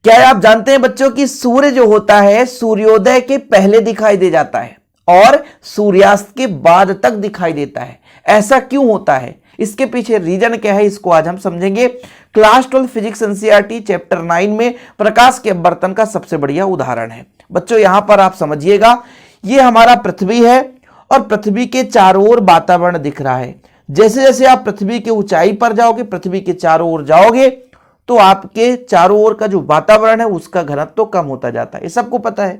क्या आप जानते हैं बच्चों कि सूर्य जो होता है सूर्योदय के पहले दिखाई दे जाता है और सूर्यास्त के बाद तक दिखाई देता है। ऐसा क्यों होता है, इसके पीछे रीजन क्या है, इसको आज हम समझेंगे। क्लास 12 फिजिक्स एनसीईआरटी चैप्टर 9 में प्रकाश के अपवर्तन का सबसे बढ़िया उदाहरण है। बच्चों यहां पर आप समझिएगा, ये हमारा पृथ्वी है और पृथ्वी के चारों ओर वातावरण दिख रहा है। जैसे जैसे आप पृथ्वी की ऊंचाई पर जाओगे, पृथ्वी के चारों ओर जाओगे, तो आपके चारों ओर का जो वातावरण है उसका घनत्व तो कम होता जाता है। ये सबको पता है,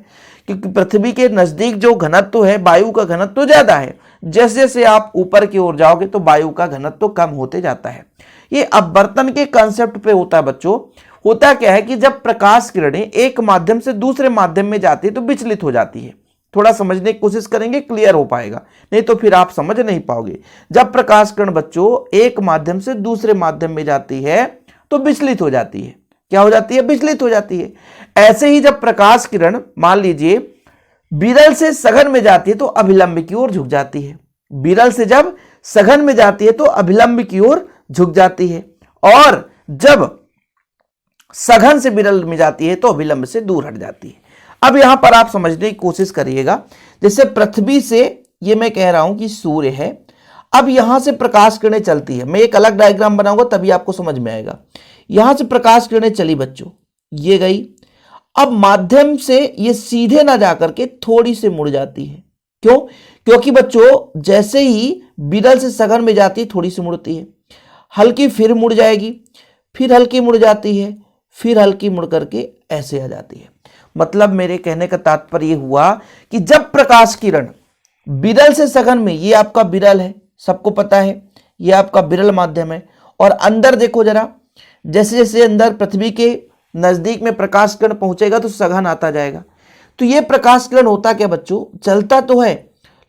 क्योंकि पृथ्वी के नजदीक जो घनत्व है वायु का घनत्व तो ज्यादा है। जैसे जैसे आप ऊपर की ओर जाओगे तो वायु का घनत्व तो कम होते जाता है। ये अपवर्तन के कंसेप्ट पे होता है बच्चों। होता क्या है कि जब प्रकाश किरणें एक माध्यम से दूसरे माध्यम में जाती है तो विचलित हो जाती है। थोड़ा समझने की कोशिश करेंगे, क्लियर हो पाएगा, नहीं तो फिर आप समझ नहीं पाओगे। जब प्रकाश किरण बच्चों एक माध्यम से दूसरे माध्यम में जाती है तो विचलित हो जाती है। क्या हो जाती है? विचलित हो जाती है। ऐसे ही जब प्रकाश किरण मान लीजिए विरल से सघन में जाती है तो अभिलंब की ओर झुक जाती है। विरल से जब सघन में जाती है तो अभिलंब की ओर झुक जाती है, और जब सघन से विरल में जाती है तो अभिलंब से दूर हट जाती है। अब यहां पर आप समझने की कोशिश करिएगा, जैसे पृथ्वी से ये मैं कह रहा हूं कि सूर्य है, अब यहां से प्रकाश किरणें चलती है। मैं एक अलग डायग्राम बनाऊंगा तभी आपको समझ में आएगा। यहां से प्रकाश किरणें चली बच्चों, ये गई। अब माध्यम से ये सीधे ना जाकर के थोड़ी से मुड़ जाती है। क्यों? क्योंकि बच्चों जैसे ही विरल से सघन में जाती है थोड़ी सी मुड़ती है, हल्की फिर मुड़ जाएगी, फिर हल्की मुड़ जाती है, फिर हल्की मुड़ करके ऐसे आ जाती है। मतलब मेरे कहने का तात्पर्य हुआ कि जब प्रकाश किरण विरल से सघन में, ये आपका विरल है, सबको पता है, ये आपका विरल माध्यम है, और अंदर देखो जरा, जैसे जैसे अंदर पृथ्वी के नजदीक में प्रकाश किरण पहुंचेगा तो सघन आता जाएगा। तो ये प्रकाश किरण होता क्या बच्चों, चलता तो है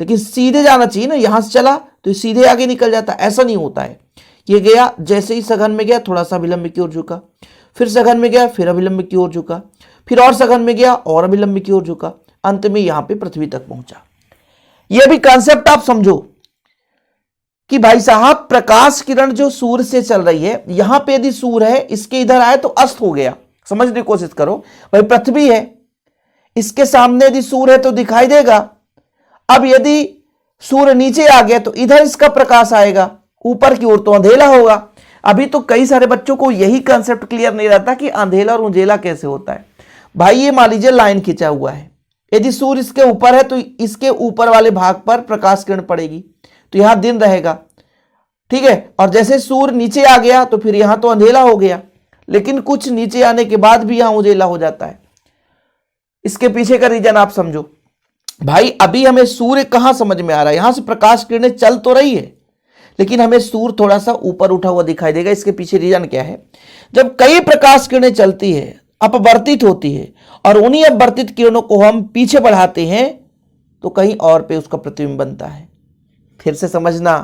लेकिन सीधे जाना चाहिए ना। यहां से चला तो सीधे आगे निकल जाता, ऐसा नहीं होता है। ये गया, जैसे ही सघन में गया थोड़ा सा अभिलंब की ओर झुका, फिर सघन में गया फिर अभिलंब की ओर झुका, फिर और सघन में गया और अभिलंब की ओर झुका, अंत में यहां पे पृथ्वी तक पहुंचा। यह भी कंसेप्ट आप समझो कि भाई साहब प्रकाश किरण जो सूर्य से चल रही है, यहां पे यदि सूर्य है, इसके इधर आए तो अस्त हो गया। समझने की कोशिश करो, भाई पृथ्वी है, इसके सामने यदि सूर्य है तो दिखाई देगा। अब यदि सूर्य नीचे आ गया तो इधर इसका प्रकाश आएगा, ऊपर की ओर तो अंधेला होगा। अभी तो कई सारे बच्चों को यही कंसेप्ट क्लियर नहीं रहता कि अंधेला और उंधेला कैसे होता है। भाई ये मान लीजिए लाइन खींचा हुआ है, यदि सूर्य इसके ऊपर है तो इसके ऊपर वाले भाग पर प्रकाश किरण पड़ेगी तो यहां दिन रहेगा, ठीक है। और जैसे सूर्य नीचे आ गया तो फिर यहां तो अंधेला हो गया, लेकिन कुछ नीचे आने के बाद भी यहां उजाला हो जाता है। इसके पीछे का रीजन आप समझो। भाई अभी हमें सूर्य कहां समझ में आ रहा है, यहां से प्रकाश किरणें चल तो रही है लेकिन हमें सूर्य थोड़ा सा ऊपर उठा हुआ दिखाई देगा। इसके पीछे रीजन क्या है, जब कई प्रकाश किरणें चलती है, अपवर्तित होती है, और उन्हीं अपवर्तित किरणों को हम पीछे बढ़ाते हैं तो कहीं और पे उसका प्रतिबिंब बनता है। फिर से समझना,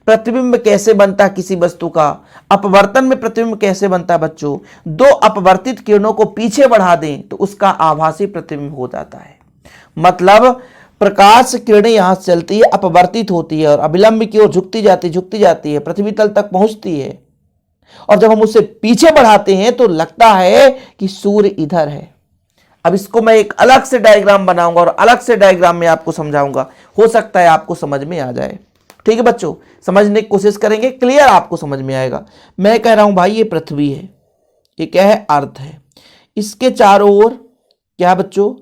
प्रतिबिंब कैसे बनता है किसी वस्तु का, अपवर्तन में प्रतिबिंब कैसे बनता है बच्चों। दो अपवर्तित किरणों को पीछे बढ़ा दें तो उसका आभासी प्रतिबिंब हो जाता है। मतलब प्रकाश किरणें यहां से चलती है, अपवर्तित होती है और अभिलंब की ओर झुकती जाती है, पृथ्वी तल तक पहुंचती है, और जब हम उसे पीछे बढ़ाते हैं तो लगता है कि सूर्य इधर है। अब इसको मैं एक अलग से डायग्राम बनाऊंगा और अलग से डायग्राम में आपको समझाऊंगा, हो सकता है आपको समझ में आ जाए। ठीक है बच्चों, समझने की कोशिश करेंगे, क्लियर आपको समझ में आएगा। मैं कह रहा हूं भाई ये पृथ्वी है, ये क्या है, अर्थ है, इसके चारों ओर क्या बच्चों,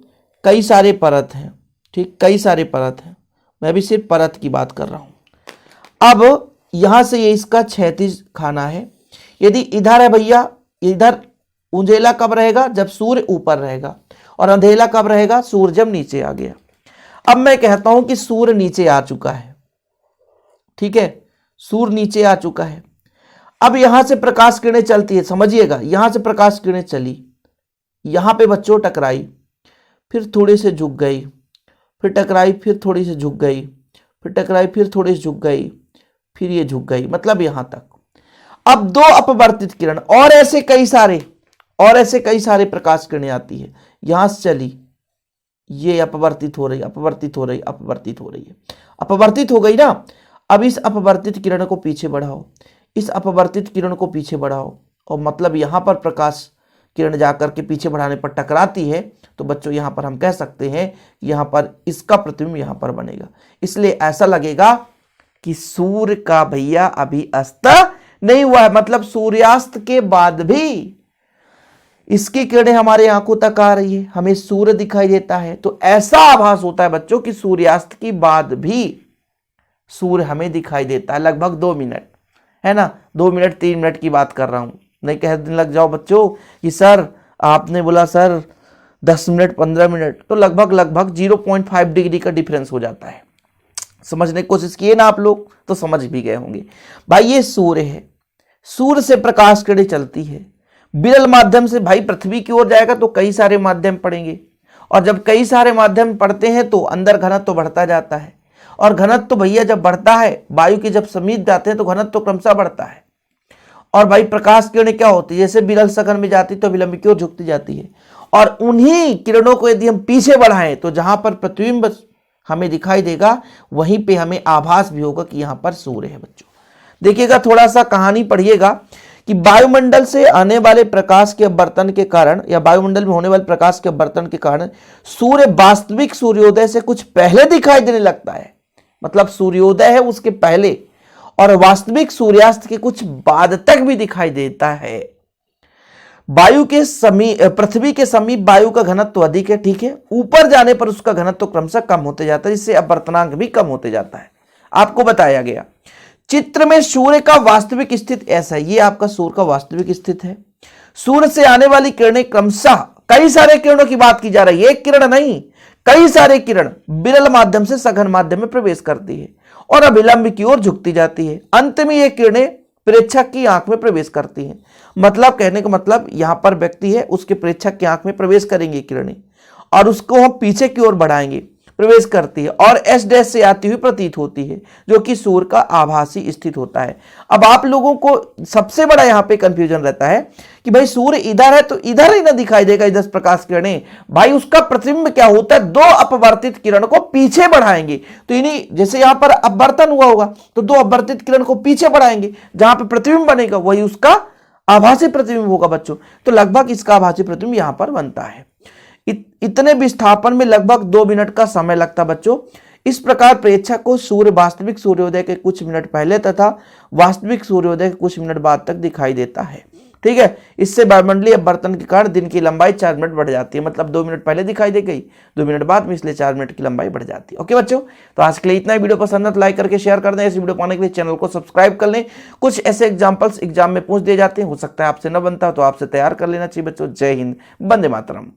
कई सारे परत हैं, ठीक, कई सारे परत हैं। मैं भी सिर्फ परत की बात कर रहा हूं। अब यहां से ये इसका क्षैतिज खाना है। यदि इधर है भैया, इधर उंजेला कब रहेगा, जब सूर्य ऊपर रहेगा, और अंधेला कब रहेगा, सूर्य जब नीचे आ गया। अब मैं कहता हूं कि सूर्य नीचे आ चुका है, ठीक है, सूर्य नीचे आ चुका है। अब यहां से प्रकाश किरणें चलती है, समझिएगा, यहां से प्रकाश किरणें चली, यहां पे बच्चों टकराई, फिर थोड़े से झुक गई, फिर टकराई, फिर थोड़ी से झुक गई, फिर टकराई, फिर थोड़ी से झुक गई, फिर ये झुक गई, मतलब यहां तक। अब दो अपवर्तित किरण और ऐसे कई सारे प्रकाश किरणें आती है, यहां से चली, ये अपवर्तित हो रही, अपवर्तित हो रही, अपवर्तित हो रही है, अपवर्तित हो गई ना। अब इस अपवर्तित किरण को पीछे बढ़ाओ, इस अपवर्तित किरण को पीछे बढ़ाओ, और मतलब यहां पर प्रकाश किरण जाकर के पीछे बढ़ाने पर टकराती है, तो बच्चों यहाँ पर हम कह सकते हैं कि यहाँ पर इसका प्रतिबिंब यहाँ पर बनेगा। इसलिए ऐसा लगेगा कि सूर्य का भैया अभी अस्त नहीं हुआ है, मतलब सूर्यास्त के बाद भी इसकी किरणें हमारे आंखों तक आ रही है, हमें सूर्य दिखाई देता है। तो ऐसा आभास होता है बच्चों कि सूर्यास्त के बाद भी सूर्य हमें दिखाई देता है, लगभग 2 मिनट, है ना, 2 मिनट 3 मिनट की बात कर रहा हूं। नहीं कहने लग जाओ बच्चों कि सर आपने बोला सर 10 मिनट 15 मिनट, तो लगभग 0.5 डिग्री का डिफरेंस हो जाता है। समझने की कोशिश किए ना आप लोग, तो समझ भी गए होंगे। भाई ये सूर्य है, सूर्य से प्रकाश किरणें चलती है, विरल माध्यम से भाई पृथ्वी की ओर जाएगा तो कई सारे माध्यम पड़ेंगे, और जब कई सारे माध्यम पड़ते हैं तो अंदर घनत्व तो बढ़ता जाता है, और घनत्व तो भैया जब बढ़ता है, वायु के जब समीप जाते हैं तो घनत्व तो क्रमशः बढ़ता है। और भाई प्रकाश किरणें क्या होती है, जैसे विरल सघन में जाती तो विलंब की ओर झुकती जाती है, और उन्हीं किरणों को यदि हम पीछे बढ़ाएं तो जहां पर प्रतिबिंब हमें दिखाई देगा वहीं पे हमें आभास भी होगा कि यहां पर सूर्य है। बच्चों देखिएगा, थोड़ा सा कहानी पढ़िएगा कि वायुमंडल से आने वाले प्रकाश के अपवर्तन के कारण, या वायुमंडल में होने वाले प्रकाश के अपवर्तन के कारण सूर्य वास्तविक सूर्योदय से कुछ पहले दिखाई देने लगता है। मतलब सूर्योदय है उसके पहले, और वास्तविक सूर्यास्त के कुछ बाद तक भी दिखाई देता है। वायु के समीप, पृथ्वी के समीप वायु का घनत्व अधिक है, ठीक है, ऊपर जाने पर उसका घनत्व क्रमशः कम होते जाता है, जिससे अपवर्तनांक भी कम होते जाता है। आपको बताया गया चित्र में सूर्य का वास्तविक स्थिति ऐसा है, ये आपका सूर्य का वास्तविक स्थिति है। सूर्य से आने वाली किरणें क्रमशः, कई सारे किरणों की बात की जा रही है, एक किरण नहीं, कई सारे किरण विरल माध्यम से सघन माध्यम में प्रवेश करती है और अभिलंब की ओर झुकती जाती है। अंत में ये किरणें प्रेक्षक की आंख में प्रवेश करती हैं। मतलब कहने का मतलब यहां पर व्यक्ति है, उसके प्रेक्षक की आंख में प्रवेश करेंगे किरणें, और उसको हम पीछे की ओर बढ़ाएंगे, प्रवेश करती है और एस डैश से आती हुई प्रतीत होती है, जो कि सूर्य का आभासी स्थित होता है। अब आप लोगों को सबसे बड़ा यहाँ पे कंफ्यूजन रहता है कि भाई सूर्य इधर है तो इधर ही ना दिखाई देगा, इधर प्रकाश किरणें, भाई उसका प्रतिबिंब क्या होता है, 2 अपवर्तित किरण को पीछे बढ़ाएंगे। तो इन्हीं जैसे यहाँ पर अपवर्तन हुआ होगा तो 2 अपवर्तित किरण को पीछे बढ़ाएंगे, जहां पर प्रतिबिंब बनेगा वही उसका आभासी प्रतिबिंब होगा बच्चों। तो लगभग इसका आभासी प्रतिबिंब यहां पर बनता है। इतने विस्थापन में लगभग 2 मिनट का समय लगता बच्चों। इस प्रकार प्रेक्षक को सूर्य वास्तविक सूर्योदय के कुछ मिनट पहले तथा वास्तविक सूर्योदय के कुछ मिनट बाद तक दिखाई देता है, ठीक है। इससे वायुमंडलीय अपवर्तन के कारण दिन की लंबाई 4 मिनट बढ़ जाती है, मतलब 2 मिनट पहले दिखाई दे गई, 2 मिनट बाद में, इसलिए 4 मिनट की लंबाई बढ़ जाती है। ओके बच्चों, तो आज के लिए इतना ही। वीडियो पसंद है तो लाइक करके शेयर कर दें। ऐसी वीडियो पाने के लिए चैनल को सब्सक्राइब कर लें। कुछ ऐसे एग्जाम्पल्स एग्जाम में पूछ दिए जाते हैं, हो सकता है आपसे न बनता हो तो आपसे तैयार कर लेना चाहिए बच्चों। जय हिंद, वंदे मातरम।